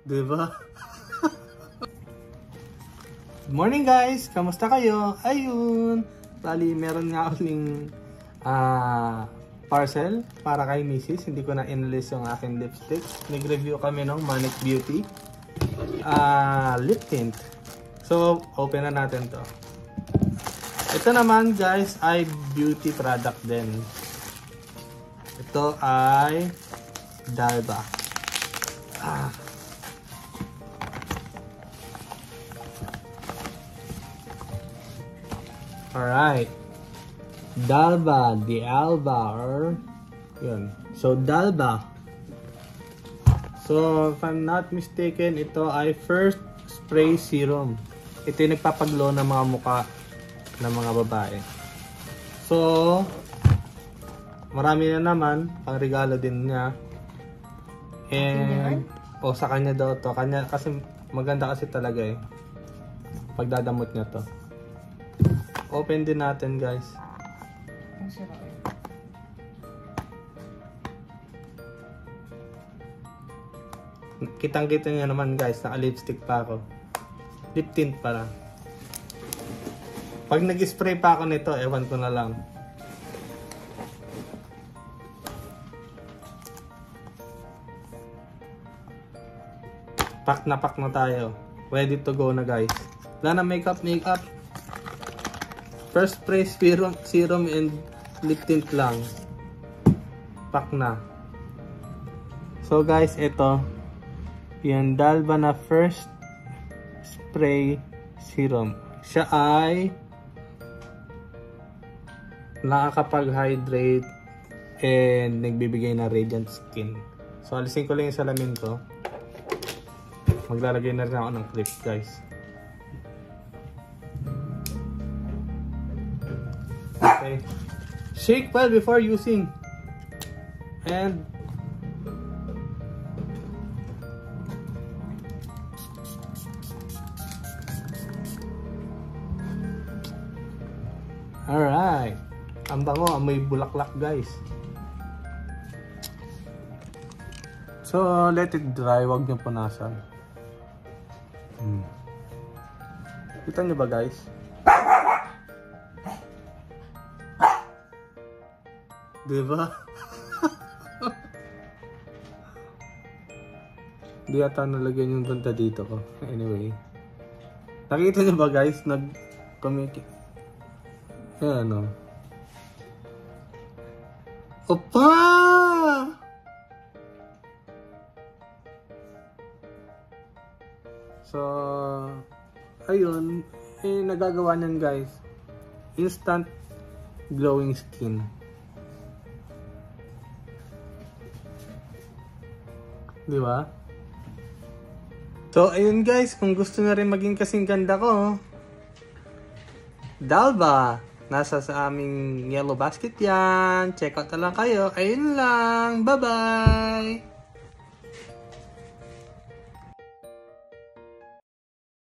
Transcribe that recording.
Diba? Good morning guys! Kamusta kayo? Ayun! Bali, meron nga uling parcel para kay Mrs. Hindi ko na in-list yung aking lipstick. Nag-review kami ng Manic Beauty lip tint. So, open na natin to. Ito naman guys ay beauty product din. Ito ay Dalba. Alright. Dalba, the Alba, or yun. So, Dalba. So, if I'm not mistaken, ito ay first spray serum. Ito yung nagpapaglow ng mga mukha ng mga babae. So, marami na naman. Pang regalo din niya. And, sa kanya daw to. Kanya, kasi maganda kasi talaga eh. Pagdadamot niya to. Open din natin guys. Kitang-kita niyo naman guys, naka-lipstick pa ako. Lip tint pala. Pag nag-spray pa ako nito, ewan ko na lang. Pack na tayo. Ready to go na guys. Wala na makeup. First spray serum and lip tint lang. Pack na. So guys, ito yung Dalba na first spray serum. Siya ay nakakapag-hydrate and nagbibigay na radiant skin. So alisin ko lang yung salamin ko. Maglalagay na rin ako ng clip guys. Okay. Shake well before using. And alright. Ang bango, amoy bulaklak guys. So let it dry, wag niyo punasan. Kita niyo ba guys? Diba? Di ata nalagyan yung punta dito ko. Anyway. Nakita niyo ba guys? Nag-communicate. Ano? Opa! So, ayun. Nagagawa niyan guys. Instant glowing skin. Di ba? So, ayun guys, kung gusto na rin maging kasing ganda ko, Dalba, nasa sa aming yellow basket yan. Check out na lang kayo. Ayun lang. Bye-bye!